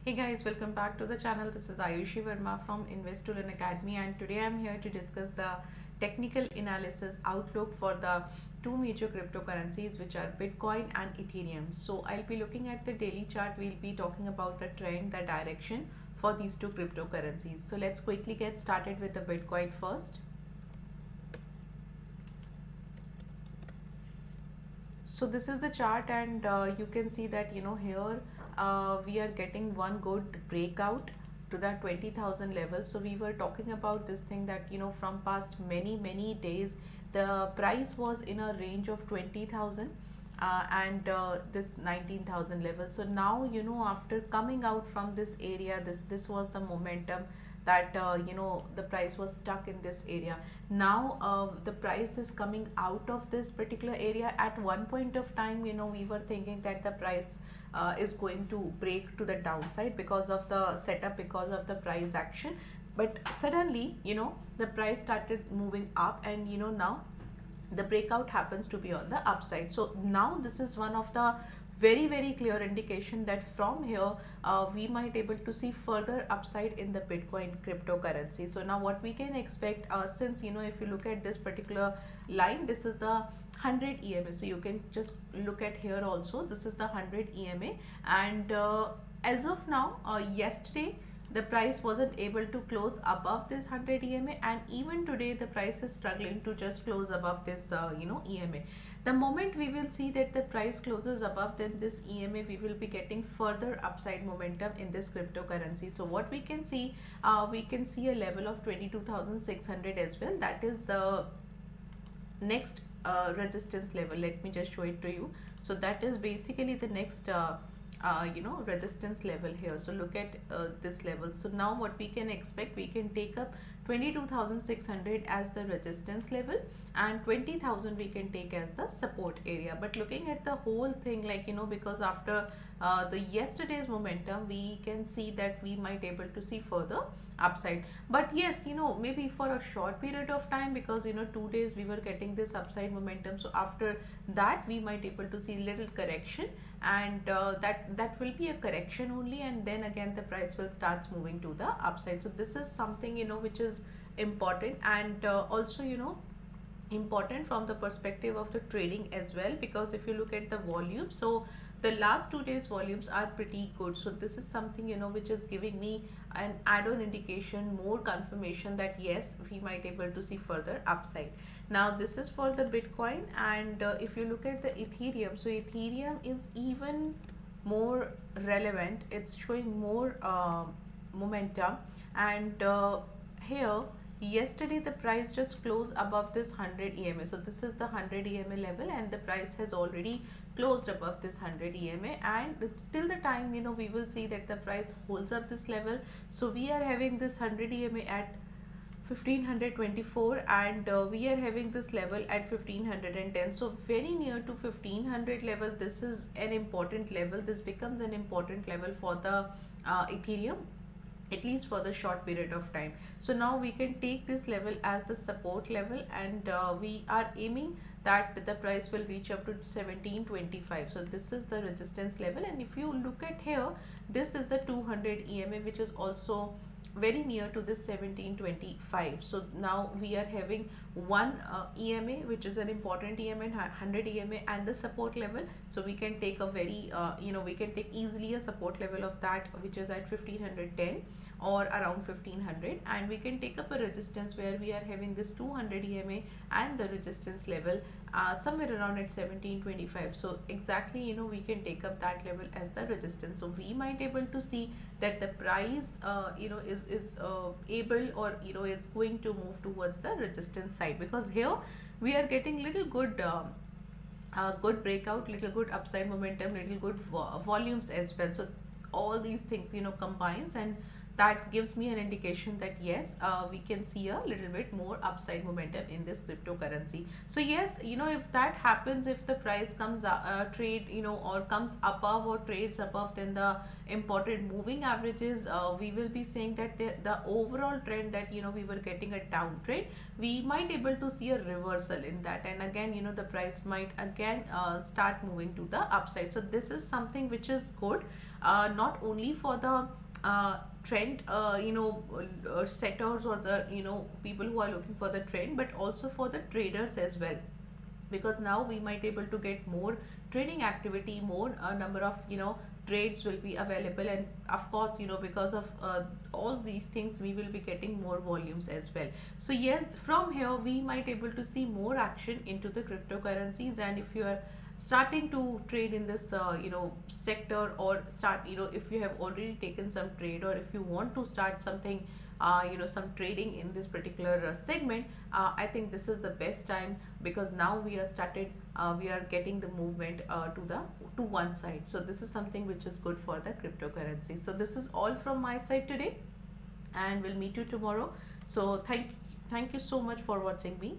Hey guys, welcome back to the channel. This is Ayushi Verma from Investolearn Academy, and today I'm here to discuss the technical analysis outlook for the two major cryptocurrencies, which are Bitcoin and Ethereum. So I'll be looking at the daily chart. We'll be talking about the trend, the direction for these two cryptocurrencies. So let's quickly get started with the Bitcoin first. So this is the chart, and you can see that here we are getting one good breakout to that 20,000 level. So we were talking about this thing that from past many days the price was in a range of 20,000 and this 19,000 level. So now after coming out from this area, this was the momentum that the price was stuck in this area. Now the price is coming out of this particular area. At one point of time we were thinking that the price is going to break to the downside because of the setup, because of the price action, but suddenly the price started moving up, and now the breakout happens to be on the upside. So now this is one of the very clear indication that from here we might able to see further upside in the Bitcoin cryptocurrency. So now what we can expect, since if you look at this particular line, this is the 100 EMA. So you can just look at here also, this is the 100 EMA, and as of now, yesterday the price wasn't able to close above this 100 EMA, and even today the price is struggling to just close above this EMA. The moment we will see that the price closes above then this EMA, we will be getting further upside momentum in this cryptocurrency. So what we can see a level of 22,600 as well. That is the next resistance level. Let me just show it to you. So that is basically the next resistance level here. So look at this level. So now what we can expect, we can take up 22,600 as the resistance level, and 20,000 we can take as the support area. But looking at the whole thing, like because after the yesterday's momentum, we can see that we might able to see further upside. But yes, maybe for a short period of time, because 2 days we were getting this upside momentum. So after that we might able to see little correction, and that will be a correction only, and then again the price will start moving to the upside. So this is something which is important, and also important from the perspective of the trading as well, because if you look at the volume, so the last 2 days volumes are pretty good. So this is something which is giving me an add-on indication, more confirmation that yes, we might able to see further upside. Now this is for the Bitcoin, and if you look at the Ethereum, so Ethereum is even more relevant. It's showing more momentum, and here yesterday the price just closed above this 100 EMA. So this is the 100 EMA level, and the price has already closed above this 100 EMA, and till the time we will see that the price holds up this level. So we are having this 100 EMA at 1524, and we are having this level at 1510. So very near to 1500 level. This is an important level. This becomes an important level for the Ethereum, at least for the short period of time. So now we can take this level as the support level, and we are aiming that the price will reach up to 1725. So this is the resistance level, and if you look at here, this is the 200 EMA, which is also very near to this 1725. So now we are having one EMA, which is an important EMA, 100 EMA, and the support level. So we can take a very we can take easily a support level of that, which is at 1510 or around 1500, and we can take up a resistance where we are having this 200 EMA and the resistance level somewhere around at 1725. So exactly we can take up that level as the resistance. So we might able to see that the price is able, or it's going to move towards the resistance side, because here we are getting little good good breakout, little good upside momentum, little good volumes as well. So all these things combines, and that gives me an indication that yes, we can see a little bit more upside momentum in this cryptocurrency. So yes, if that happens, if the price comes trade or comes above or trades above then the important moving averages, we will be saying that the overall trend that we were getting a downtrend, we might able to see a reversal in that, and again the price might again start moving to the upside. So this is something which is good. not only for the trend, setters, or the people who are looking for the trend, but also for the traders as well, because now we might able to get more trading activity, more number of trades will be available, and of course because of all these things we will be getting more volumes as well. So yes, from here we might able to see more action into the cryptocurrencies. And if you are starting to trade in this sector, or start, if you have already taken some trade, or if you want to start something, some trading in this particular segment, I think this is the best time, because now we are getting the movement to one side. So this is something which is good for the cryptocurrency. So this is all from my side today, and we'll meet you tomorrow. So thank you so much for watching me.